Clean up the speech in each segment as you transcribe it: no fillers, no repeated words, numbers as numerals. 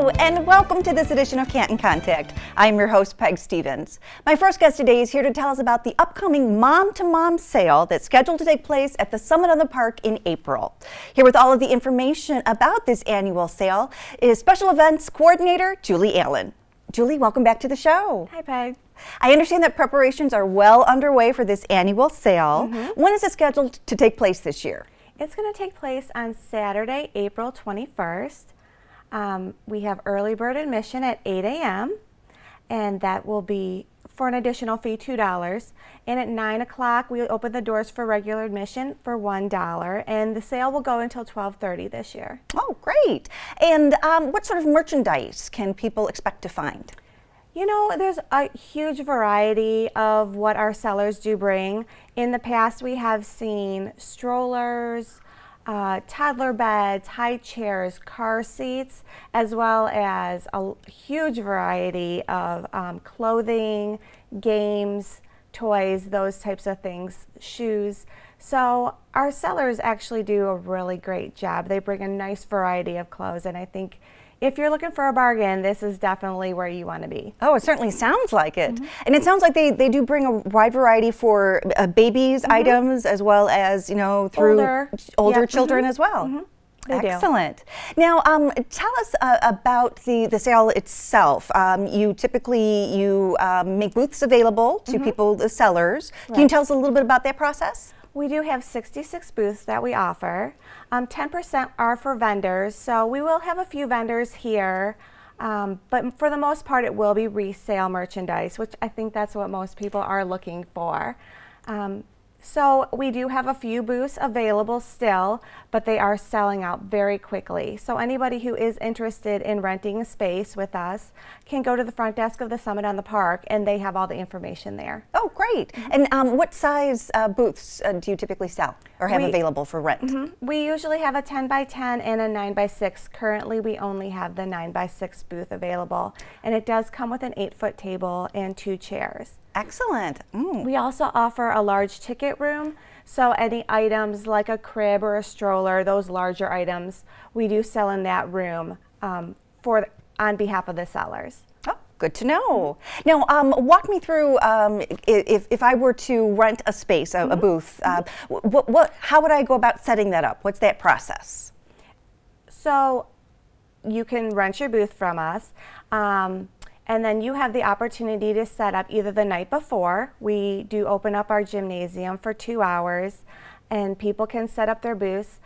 Hello, and welcome to this edition of Canton Contact. I'm your host, Peg Stevens. My first guest today is here to tell us about the upcoming Mom-to-Mom sale that's scheduled to take place at the Summit on the Park in April. Here with all of the information about this annual sale is Special Events Coordinator Julie Allen. Julie, welcome back to the show. Hi, Peg. I understand that preparations are well underway for this annual sale. When is it scheduled to take place this year? It's going to take place on Saturday, April 21st. We have early bird admission at 8 a.m. and that will be for an additional fee $2. And at 9 o'clock we open the doors for regular admission for $1, and the sale will go until 12:30 this year. Oh, great. And what sort of merchandise can people expect to find? You know, there's a huge variety of what our sellers do bring. In the past, we have seen strollers, toddler beds, high chairs, car seats, as well as a huge variety of clothing, games, toys, those types of things, shoes. So our sellers actually do a really great job. They bring a nice variety of clothes, and I think if you're looking for a bargain, this is definitely where you want to be. Oh, it certainly sounds like it. And it sounds like they do bring a wide variety for babies items, as well as, you know, through older children as well. Excellent. Now, tell us about the sale itself. You typically make booths available to people, the sellers. Can you tell us a little bit about that process? We do have 66 booths that we offer. 10% are for vendors, so we will have a few vendors here, but for the most part it will be resale merchandise, which I think that's what most people are looking for. So we do have a few booths available still, but they are selling out very quickly. So anybody who is interested in renting a space with us can go to the front desk of the Summit on the Park, and they have all the information there. Oh, great. And what size booths do you typically sell or have available for rent? We usually have a 10 by 10 and a 9 by 6. Currently, we only have the 9 by 6 booth available, and it does come with an 8-foot table and 2 chairs. Excellent. We also offer a large ticket room, so any items like a crib or a stroller, those larger items, we do sell in that room on behalf of the sellers. Oh, good to know. Now, walk me through if I were to rent a space, a booth, how would I go about setting that up? What's that process? So you can rent your booth from us. And then you have the opportunity to set up either the night before. We do open up our gymnasium for 2 hours, and people can set up their booths.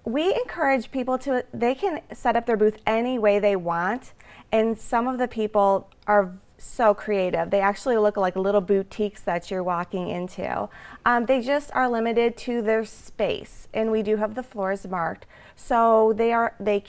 We encourage people they can set up their booth any way they want, and some of the people are so creative. They actually look like little boutiques that you're walking into. They just are limited to their space, and we do have the floors marked. So if they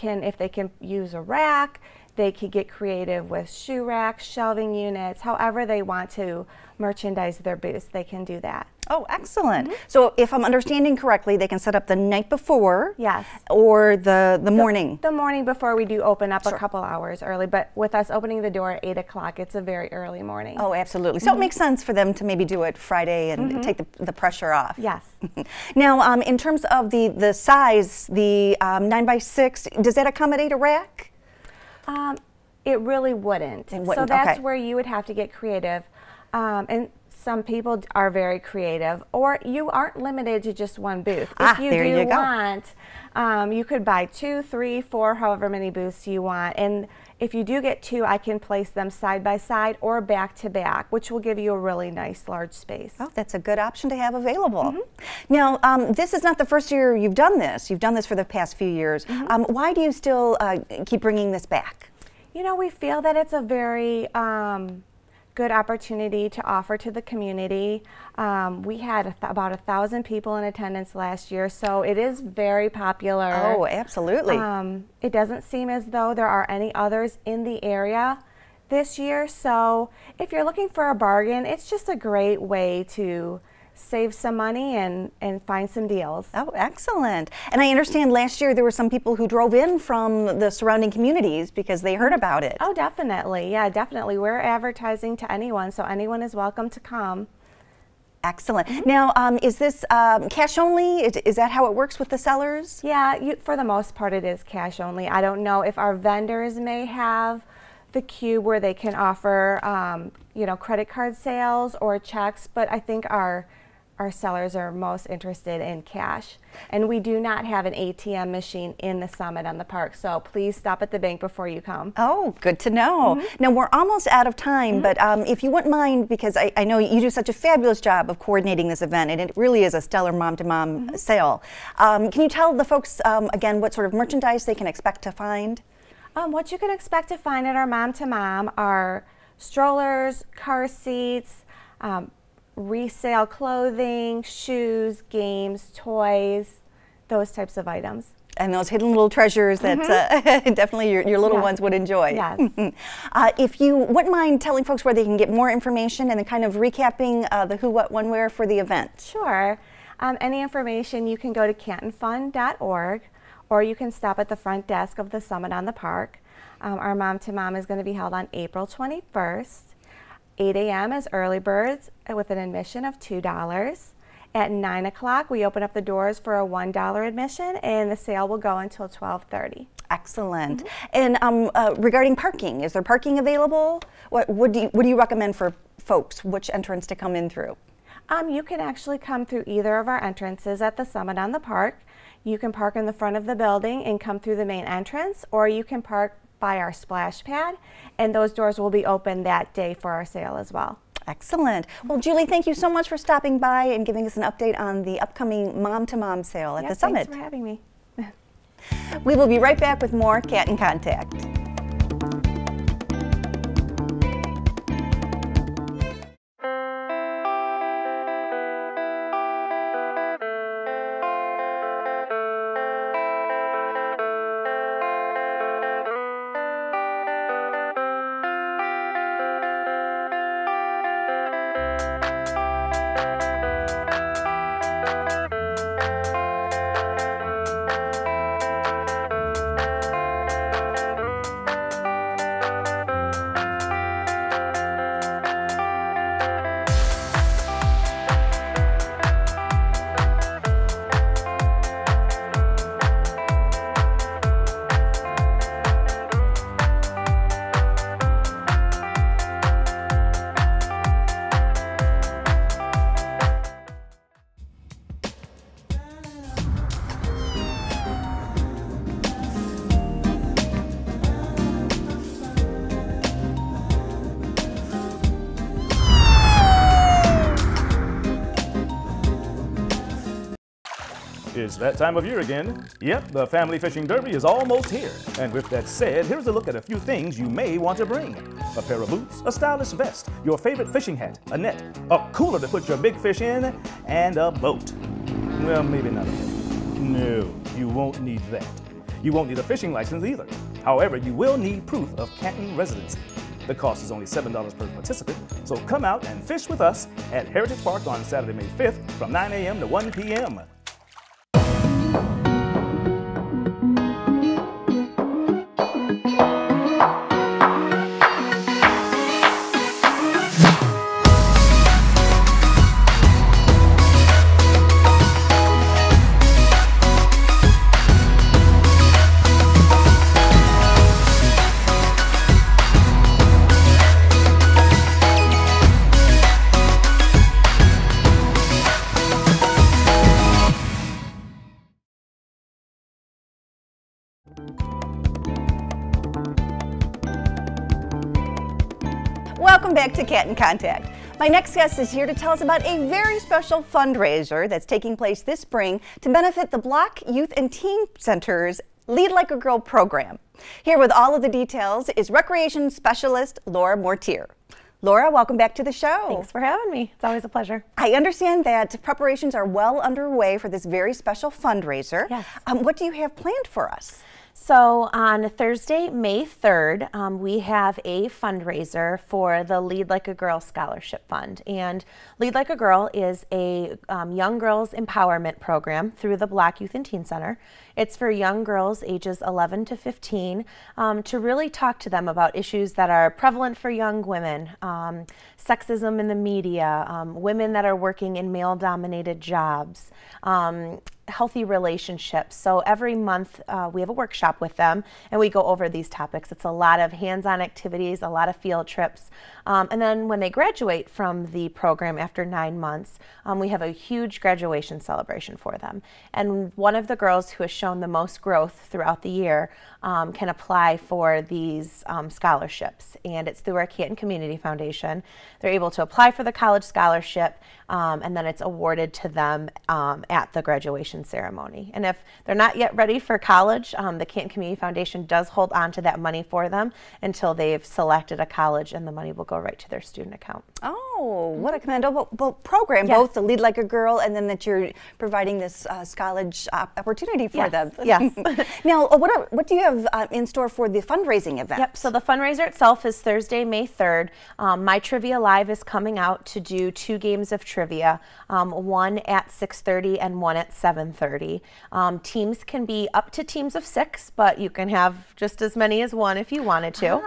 can use a rack, they could get creative with shoe racks, shelving units, however they want to merchandise their booths, they can do that. Oh, excellent. So if I'm understanding correctly, they can set up the night before? Yes. Or the morning? The morning before. We do open up a couple hours early, but with us opening the door at 8 o'clock, it's a very early morning. Oh, absolutely. So it makes sense for them to maybe do it Friday and take the pressure off. Yes. Now, in terms of the size, the 9 by 6, does that accommodate a rack? It really wouldn't. So that's where you would have to get creative. And some people are very creative, or you aren't limited to just one booth. If you want, you could buy 2, 3, 4, however many booths you want. And if you do get 2, I can place them side by side or back to back, which will give you a really nice large space. Oh, that's a good option to have available. Now, this is not the first year you've done this. You've done this for the past few years. Why do you still keep bringing this back? You know, we feel that it's a very good opportunity to offer to the community. We had about 1,000 people in attendance last year, so it is very popular. Oh, absolutely. It doesn't seem as though there are any others in the area this year, so if you're looking for a bargain, it's just a great way to save some money and find some deals. Oh, excellent. And I understand last year there were some people who drove in from the surrounding communities because they heard about it. Oh, definitely. Yeah, definitely. We're advertising to anyone, so anyone is welcome to come. Excellent. Now, is this cash only? Is that how it works with the sellers? Yeah, for the most part it is cash only. I don't know if our vendors may have the cube where they can offer you know, credit card sales or checks, but I think our sellers are most interested in cash. And we do not have an ATM machine in the Summit on the park, so please stop at the bank before you come. Oh, good to know. Now, we're almost out of time, but if you wouldn't mind, because I know you do such a fabulous job of coordinating this event, and it really is a stellar mom-to-mom sale. Can you tell the folks, again, what sort of merchandise they can expect to find? What you can expect to find at our mom-to-mom are strollers, car seats, resale clothing, shoes, games, toys, those types of items. And those hidden little treasures that definitely your little ones would enjoy. Yes. If you wouldn't mind telling folks where they can get more information and then kind of recapping the who, what, when, where for the event. Sure. Any information, you can go to cantonfun.org, or you can stop at the front desk of the Summit on the Park. Our Mom-to-Mom is going to be held on April 21st. 8 a.m. is early birds with an admission of $2. At 9 o'clock, we open up the doors for a $1 admission, and the sale will go until 12:30. Excellent. And regarding parking, is there parking available? What do you recommend for folks? Which entrance to come in through? You can actually come through either of our entrances at the Summit on the Park. You can park in the front of the building and come through the main entrance, or you can park by our splash pad, and those doors will be open that day for our sale as well. Excellent. Well, Julie, thank you so much for stopping by and giving us an update on the upcoming Mom-to-Mom sale at the Summit. Thanks for having me. We will be right back with more Canton Contact. It's that time of year again. Yep, the Family Fishing Derby is almost here. And with that said, here's a look at a few things you may want to bring. A pair of boots, a stylish vest, your favorite fishing hat, a net, a cooler to put your big fish in, and a boat. Well, maybe not a boat. No, you won't need that. You won't need a fishing license either. However, you will need proof of Canton residency. The cost is only $7 per participant, so come out and fish with us at Heritage Park on Saturday, May 5th from 9 a.m. to 1 p.m. Welcome back to Canton Contact. My next guest is here to tell us about a very special fundraiser that's taking place this spring to benefit the Block Youth and Teen Center's Lead Like a Girl program. Here with all of the details is Recreation Specialist Laura Mortier. Laura, welcome back to the show. Thanks for having me. It's always a pleasure. I understand that preparations are well underway for this very special fundraiser. Yes. What do you have planned for us? So on Thursday, May 3rd, we have a fundraiser for the Lead Like a Girl Scholarship Fund. And Lead Like a Girl is a young girls empowerment program through the Black Youth and Teen Center. It's for young girls ages 11 to 15 to really talk to them about issues that are prevalent for young women, sexism in the media, women that are working in male-dominated jobs, healthy relationships. So every month we have a workshop with them and we go over these topics. It's a lot of hands-on activities, a lot of field trips. And then when they graduate from the program after 9 months, we have a huge graduation celebration for them. And one of the girls who has shown the most growth throughout the year can apply for these scholarships. And it's through our Canton Community Foundation. They're able to apply for the college scholarship and then it's awarded to them at the graduation ceremony. And if they're not yet ready for college, the Canton Community Foundation does hold on to that money for them until they've selected a college, and the money will go right to their student account. Oh, what a commendable program, yes. Both the Lead Like a Girl and then that you're providing this college opportunity for yes. them. Yes. Now, what do you have in store for the fundraising event? Yep, so the fundraiser itself is Thursday, May 3rd. My Trivia Live is coming out to do 2 games of trivia, one at 6:30 and one at 7:30. Teams can be up to teams of 6, but you can have just as many as 1 if you wanted to.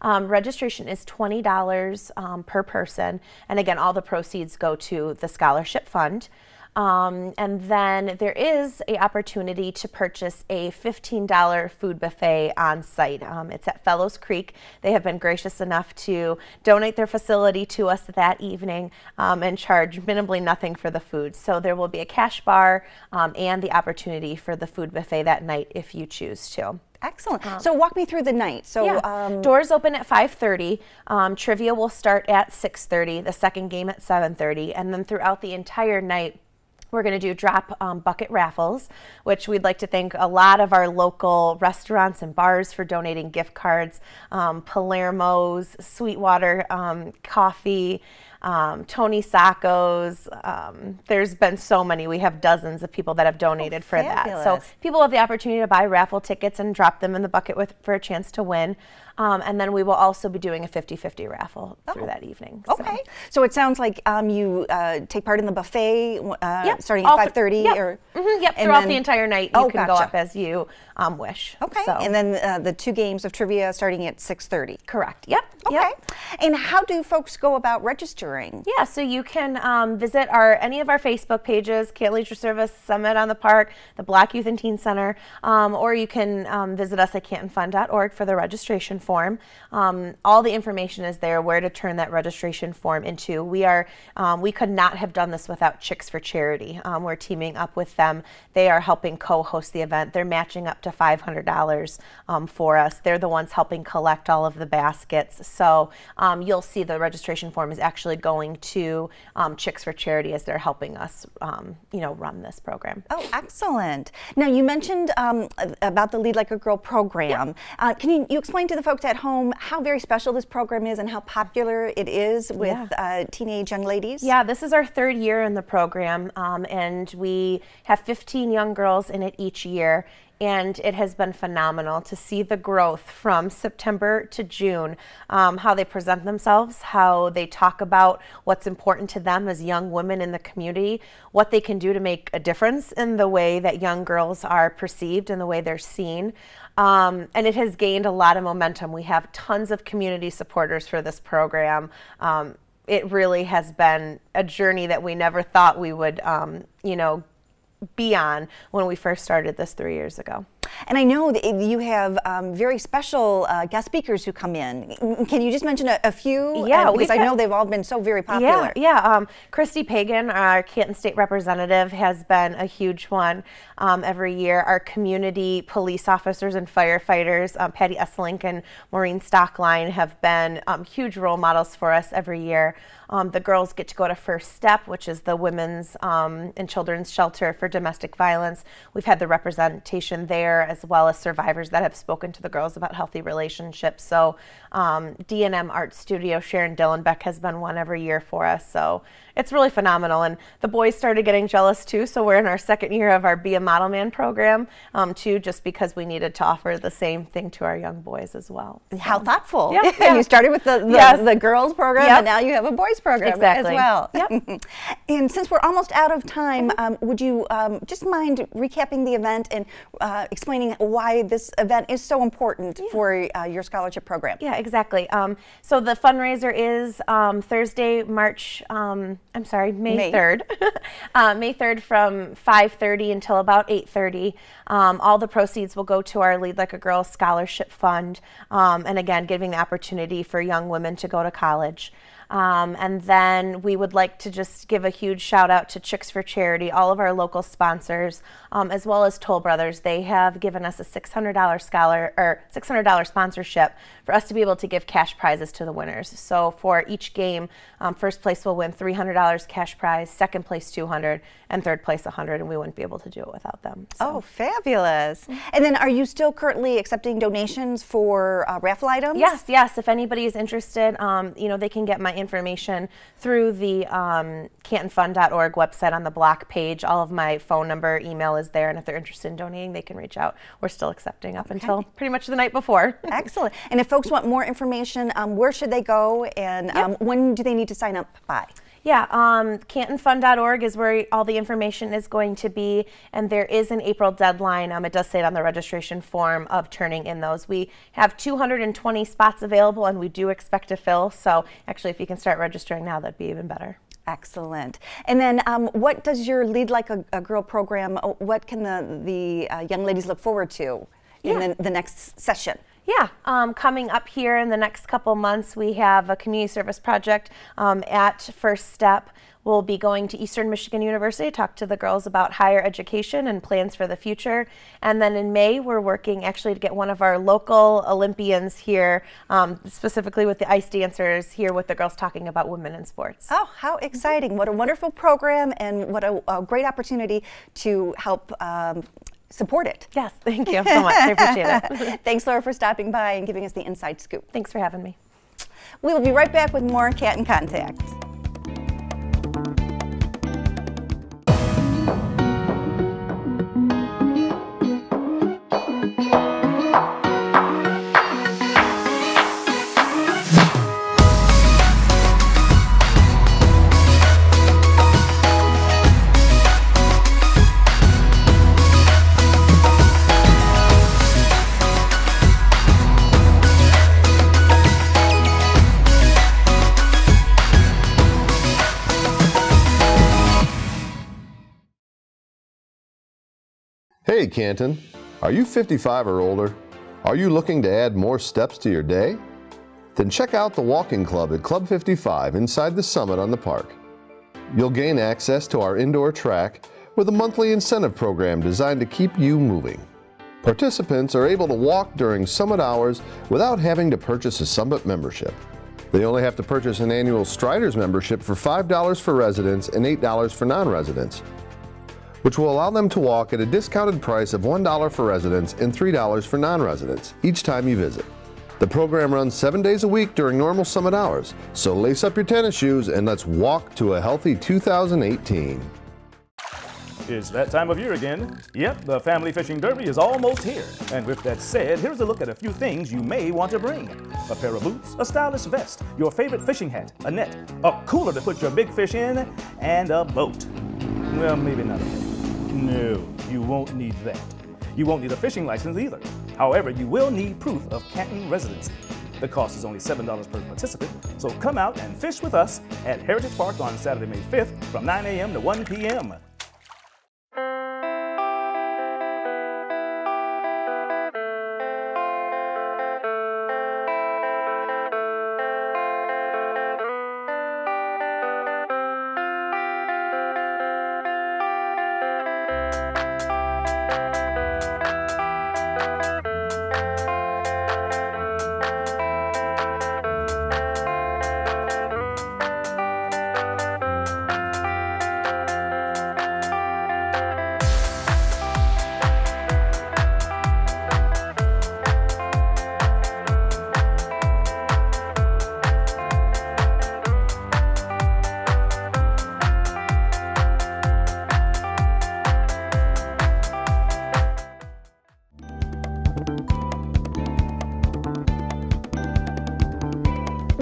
Registration is $20 per person, and again, all the proceeds go to the scholarship fund. And then there is an opportunity to purchase a $15 food buffet on site. It's at Fellows Creek. They have been gracious enough to donate their facility to us that evening and charge minimally nothing for the food. So there will be a cash bar and the opportunity for the food buffet that night if you choose to. Excellent. So walk me through the night. So doors open at 5:30. Trivia will start at 6:30. The second game at 7:30, and then throughout the entire night, we're going to do drop bucket raffles, which we'd like to thank a lot of our local restaurants and bars for donating gift cards. Palermo's, Sweetwater Coffee, Tony Sacco's. There's been so many. We have dozens of people that have donated for that. So people have the opportunity to buy raffle tickets and drop them in the bucket for a chance to win. And then we will also be doing a 50-50 raffle through that evening. Okay. So it sounds like you take part in the buffet starting at 5:30? Yep, throughout the entire night you can go up as you wish. Okay, so. And then the 2 games of trivia starting at 6:30? Correct, yep. Okay. Yep. And how do folks go about registering? Yeah, so you can visit any of our Facebook pages, Canton Leisure Service, Summit on the Park, the Black Youth and Teen Center, or you can visit us at cantonfund.org for the registration form. All the information is there, where to turn that registration form into. We could not have done this without Chicks for Charity. We're teaming up with them. They are helping co-host the event. They're matching up to $500 for us. They're the ones helping collect all of the baskets. So you'll see the registration form is actually going to Chicks for Charity as they're helping us, run this program. Oh, excellent. Now you mentioned about the Lead Like a Girl program. Yep. Can you explain to the folks at home how very special this program is and how popular it is with teenage young ladies? Yeah, this is our 3rd year in the program, and we have 15 young girls in it each year. And it has been phenomenal to see the growth from September to June, how they present themselves, how they talk about what's important to them as young women in the community, what they can do to make a difference in the way that young girls are perceived and the way they're seen. And it has gained a lot of momentum. We have tons of community supporters for this program. It really has been a journey that we never thought we would, be on when we first started this 3 years ago. And I know that you have very special guest speakers who come in. Can you just mention a few? Yeah, because I know they've all been so very popular. Yeah. Christy Pagan, our Canton State representative, has been a huge one every year. Our community police officers and firefighters, Patty Esselink and Maureen Stockline, have been huge role models for us every year. The girls get to go to First Step, which is the women's and children's shelter for domestic violence. We've had the representation there, as well as survivors that have spoken to the girls about healthy relationships. So D&M Art Studio, Sharon Dillenbeck has been one every year for us. So it's really phenomenal. And the boys started getting jealous too, so we're in our second year of our Be a Model Man program too, just because we needed to offer the same thing to our young boys as well. So. How thoughtful. Yep, yeah. You started with the girls program, yep. and now you have a boys program as well. Yep. And since we're almost out of time, would you just mind recapping the event and explaining why this event is so important for your scholarship program? Yeah, exactly. So the fundraiser is Thursday, May 3rd. May 3rd from 5:30 until about 8:30. All the proceeds will go to our Lead Like a Girl Scholarship Fund, and again, giving the opportunity for young women to go to college. And then we would like to just give a huge shout out to Chicks for Charity, all of our local sponsors, as well as Toll Brothers. They have given us a $600 sponsorship for us to be able to give cash prizes to the winners. So for each game, first place will win $300 cash prize, second place $200, and third place $100, and we wouldn't be able to do it without them. So. Oh, fabulous. And then are you still currently accepting donations for raffle items? Yes, yes. If anybody is interested, they can get my information through the cantonfund.org website on the block page. All of my phone number, email is there, and if they're interested in donating, they can reach out. We're still accepting up until pretty much the night before. Excellent. And if folks want more information, where should they go, and when do they need to sign up by? Yeah, cantonfund.org is where all the information is going to be, and there is an April deadline. It does say it on the registration form of turning in those. We have 220 spots available, and we do expect to fill, so actually if you can start registering now, that'd be even better. Excellent. And then what does your Lead Like a Girl program, what can the young ladies look forward to in the next session? Yeah, coming up here in the next couple months, we have a community service project at First Step. We'll be going to Eastern Michigan University to talk to the girls about higher education and plans for the future. And then in May, we're working actually to get one of our local Olympians here, specifically with the ice dancers, here with the girls talking about women in sports. Oh, how exciting. What a wonderful program, and what a great opportunity to help support it. Yes, thank you so much. I appreciate it. Thanks, Laura, for stopping by and giving us the inside scoop. Thanks for having me. We will be right back with more Canton Contact. Hey Canton, are you 55 or older? Are you looking to add more steps to your day? Then check out the Walking Club at Club 55 inside the Summit on the park. You'll gain access to our indoor track with a monthly incentive program designed to keep you moving. Participants are able to walk during Summit hours without having to purchase a Summit membership. They only have to purchase an annual Striders membership for $5 for residents and $8 for non-residents, which will allow them to walk at a discounted price of $1 for residents and $3 for non-residents each time you visit. The program runs 7 days a week during normal Summit hours, so lace up your tennis shoes and let's walk to a healthy 2018. It's that time of year again. Yep, the Family Fishing Derby is almost here. And with that said, here's a look at a few things you may want to bring. A pair of boots, a stylish vest, your favorite fishing hat, a net, a cooler to put your big fish in, and a boat. Well, maybe not a boat. No, you won't need that. You won't need a fishing license either. However, you will need proof of Canton residency. The cost is only $7 per participant, so come out and fish with us at Heritage Park on Saturday, May 5th from 9 a.m. to 1 p.m.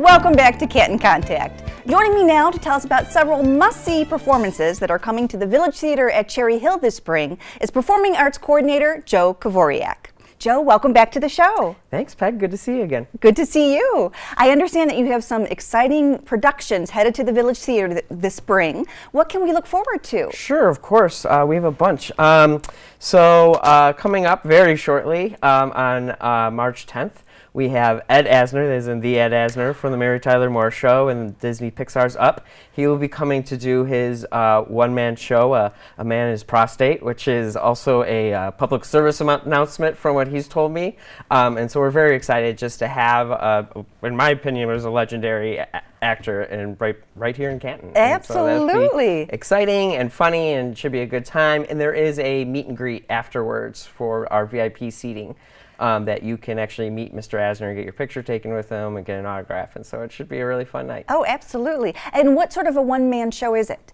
Welcome back to Canton Contact. Joining me now to tell us about several must-see performances that are coming to the Village Theater at Cherry Hill this spring is Performing Arts Coordinator Joe Kavoriak. Joe, welcome back to the show. Thanks, Peg. Good to see you again. Good to see you. I understand that you have some exciting productions headed to the Village Theater this spring. What can we look forward to? Sure, of course. We have a bunch. Coming up very shortly on March 10th, we have Ed Asner, as in the Ed Asner from the Mary Tyler Moore Show and Disney Pixar's Up. He will be coming to do his one-man show, A Man and His Prostate, which is also a public service announcement from what he's told me. And so we're very excited just to have, in my opinion, was a legendary actor and right here in Canton. Absolutely. So exciting and funny and should be a good time. And there is a meet and greet afterwards for our VIP seating. That you can actually meet Mr. Asner and get your picture taken with him and get an autograph. And so it should be a really fun night. Oh, absolutely. And what sort of a one-man show is it?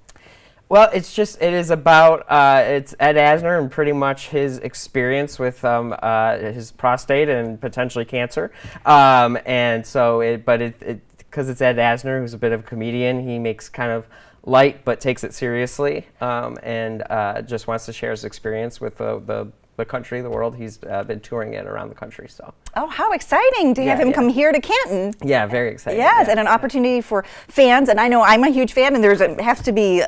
Well, it is about, it's Ed Asner and pretty much his experience with his prostate and potentially cancer. And so, because it's Ed Asner, who's a bit of a comedian, he makes kind of light but takes it seriously and just wants to share his experience with the country, the world. He's been touring it around the country. So. Oh, how exciting to have him come here to Canton. Yeah, very exciting. Yes, and an opportunity for fans, and I know I'm a huge fan, and there's has to be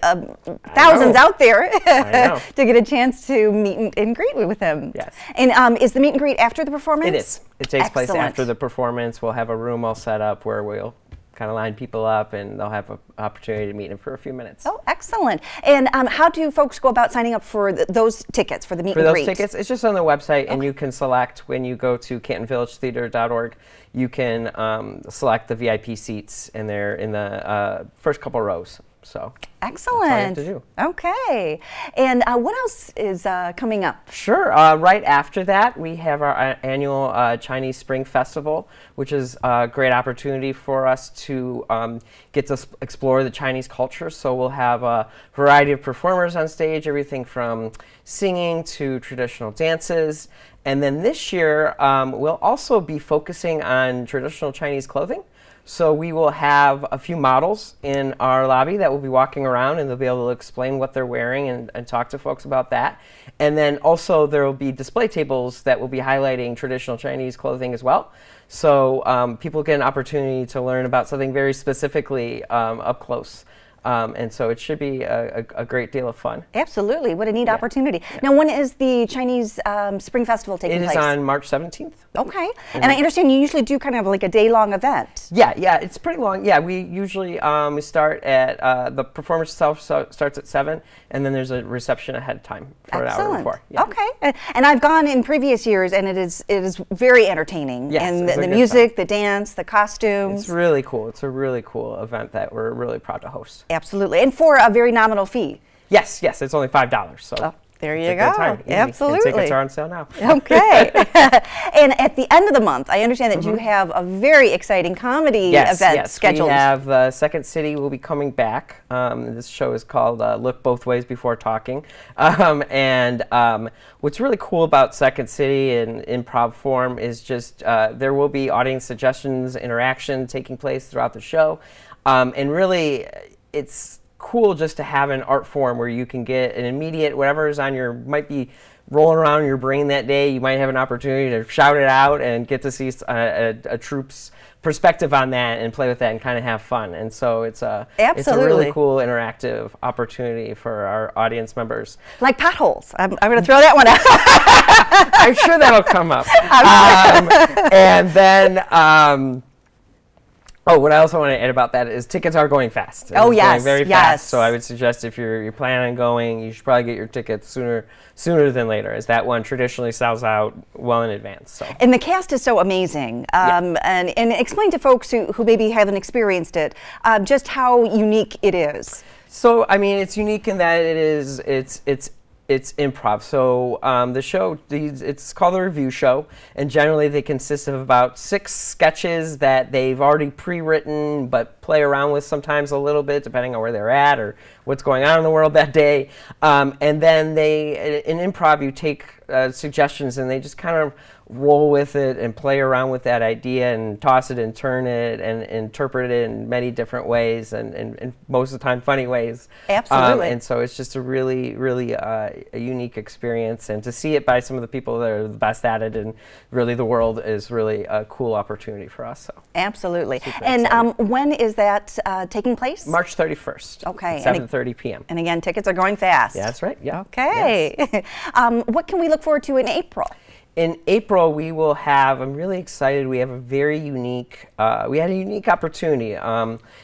thousands out there to get a chance to meet and greet with him. Yes. And is the meet and greet after the performance? It is. It takes place after the performance. We'll have a room all set up where we'll kind of line people up and they'll have an opportunity to meet him for a few minutes. Oh, excellent. And how do folks go about signing up for those tickets, for the meet and greet? For those tickets, it's just on the website, and you can select, when you go to cantonvillagetheater.org, you can select the VIP seats, and they're in the first couple rows. So excellent. That's all you have to do. Okay. And what else is coming up? Sure. Right after that, we have our annual Chinese Spring Festival, which is a great opportunity for us to get to explore the Chinese culture. So we'll have a variety of performers on stage, everything from singing to traditional dances. And then this year, we'll also be focusing on traditional Chinese clothing. So we will have a few models in our lobby that will be walking around, and they'll be able to explain what they're wearing and talk to folks about that. And then also there will be display tables that will be highlighting traditional Chinese clothing as well. So people get an opportunity to learn about something very specifically up close. And so it should be a great deal of fun. Absolutely. What a neat opportunity. Yeah. Now, when is the Chinese Spring Festival taking place? It is on March 17th. Okay. And I understand you usually do kind of like a day-long event. Yeah, it's pretty long. Yeah, we usually we start at, the performance itself starts at 7, and then there's a reception ahead of time for an hour before. Yeah. Okay. And I've gone in previous years, and it is very entertaining. Yes, and the music, the dance, the costumes. It's really cool. It's a really cool event that we're really proud to host. Absolutely. And for a very nominal fee. Yes, it's only $5. So there you go. Absolutely. And tickets are on sale now. Okay. And at the end of the month, I understand that you have a very exciing comedy event scheduled. We have Second City will be coming back. This show is called Look Both Ways Before Talking. What's really cool about Second City in improv form is just there will be audience suggestions, interaction taking place throughout the show. And really, it's cool just to have an art form where you can get an immediate, whatever is on might be rolling around in your brain that day, you might have an opportunity to shout it out and get to see a troupe's perspective on that and play with that and kind of have fun. And so it's a really cool interactive opportunity for our audience members. Like potholes. I'm going to throw that one out. I'm sure that'll come up. And then what I also want to add about that is tickets are going fast. It's going very fast. So I would suggest if you're planning on going, you should probably get your tickets sooner than later, as that one traditionally sells out well in advance. So. And the cast is so amazing. And explain to folks who maybe haven't experienced it just how unique it is. So I mean, it's unique in that it's improv. So the show, it's called a review show, and generally they consist of about 6 sketches that they've already pre-written but play around with sometimes a little bit depending on where they're at or what's going on in the world that day. And then in improv, you take suggestions and they just kind of roll with it and play around with that idea and toss it and turn it and interpret it in many different ways and most of the time funny ways. Absolutely. And so it's just a really, really a unique experience, and to see it by some of the people that are the best at it and really the world is really a cool opportunity for us. So. Absolutely. And when is that taking place? March 31st. Okay. 7:30 p.m. And again, tickets are going fast. Yeah, that's right. Yeah. Okay. Yes. What can we look forward to in April? In April, we will have, I'm really excited, we have a very unique, we had a unique opportunity.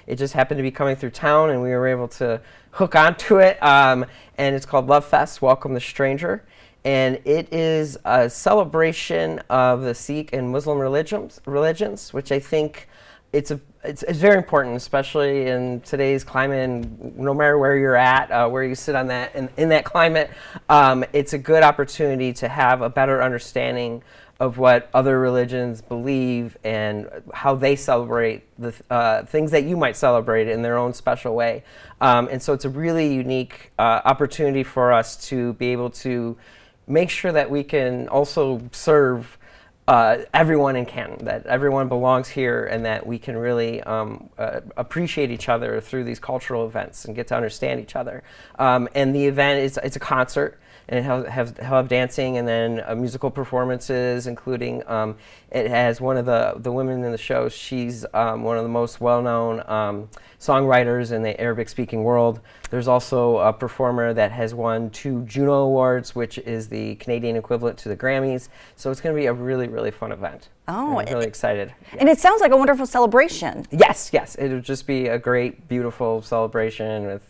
It just happened to be coming through town and we were able to hook onto it. And it's called Love Fest, Welcome the Stranger. And it is a celebration of the Sikh and Muslim religions, which I think it's very important, especially in today's climate, and no matter where you're at, where you sit on that, in that climate, it's a good opportunity to have a better understanding of what other religions believe and how they celebrate the things that you might celebrate in their own special way. And so it's a really unique opportunity for us to be able to make sure that we can also serve everyone in Canton, that everyone belongs here, and that we can really appreciate each other through these cultural events and get to understand each other. And the event it's a concert, and it have dancing and then musical performances, including it has one of the women in the show. She's one of the most well-known songwriters in the Arabic-speaking world. There's also a performer that has won 2 Juno Awards, which is the Canadian equivalent to the Grammys. So it's going to be a really, really fun event. Oh, I'm really excited. Yeah. And it sounds like a wonderful celebration. Yes, yes. It'll just be a great, beautiful celebration with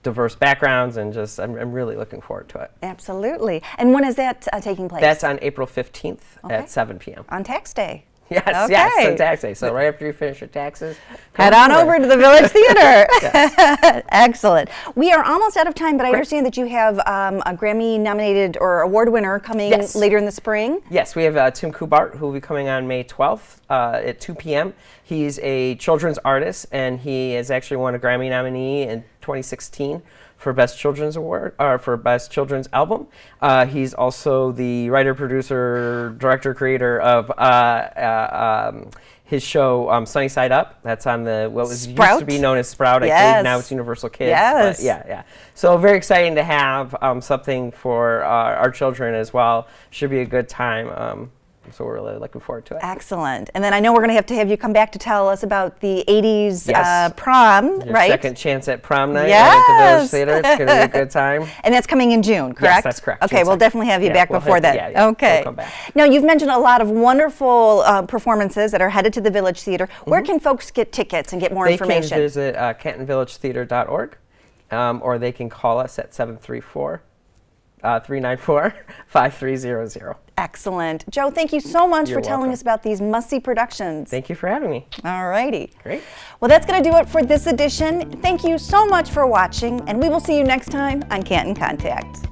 diverse backgrounds, and just I'm really looking forward to it. Absolutely. And when is that taking place? That's on April 15th at 7 p.m. On tax day. Yes, okay. Yes, on tax day. So right after you finish your taxes, head on over to the Village Theater. Excellent. We are almost out of time, but I understand that you have a Grammy-nominated or award winner coming later in the spring. Yes, we have Tim Kubart, who will be coming on May 12th at 2 p.m. He's a children's artist, and he has actually won a Grammy nominee in 2016 for Best Children's Award, or for Best Children's Album. He's also the writer, producer, director, creator of his show Sunny Side Up. That's on what used to be known as Sprout. Yes. I believe now it's Universal Kids. Yes. But yeah. So very exciting to have something for our children as well. Should be a good time. So we're really looking forward to it. Excellent. And then I know we're going to have you come back to tell us about the 80s prom, right? Second chance at prom night at the Village Theater. It's going to be a good time. And that's coming in June, correct? Yes, that's correct. Okay, we'll definitely have you back before that. Yeah, okay. We'll come back. Now, you've mentioned a lot of wonderful performances that are headed to the Village Theater. Where can folks get tickets and get more information? They can visit cantonvillagetheater.org, or they can call us at 734-394-5300. Excellent. Joe, thank you so much You're for telling welcome. us about these must-see productions. Thank you for having me. All righty. Great. Well, that's going to do it for this edition. Thank you so much for watching, and we will see you next time on Canton Contact.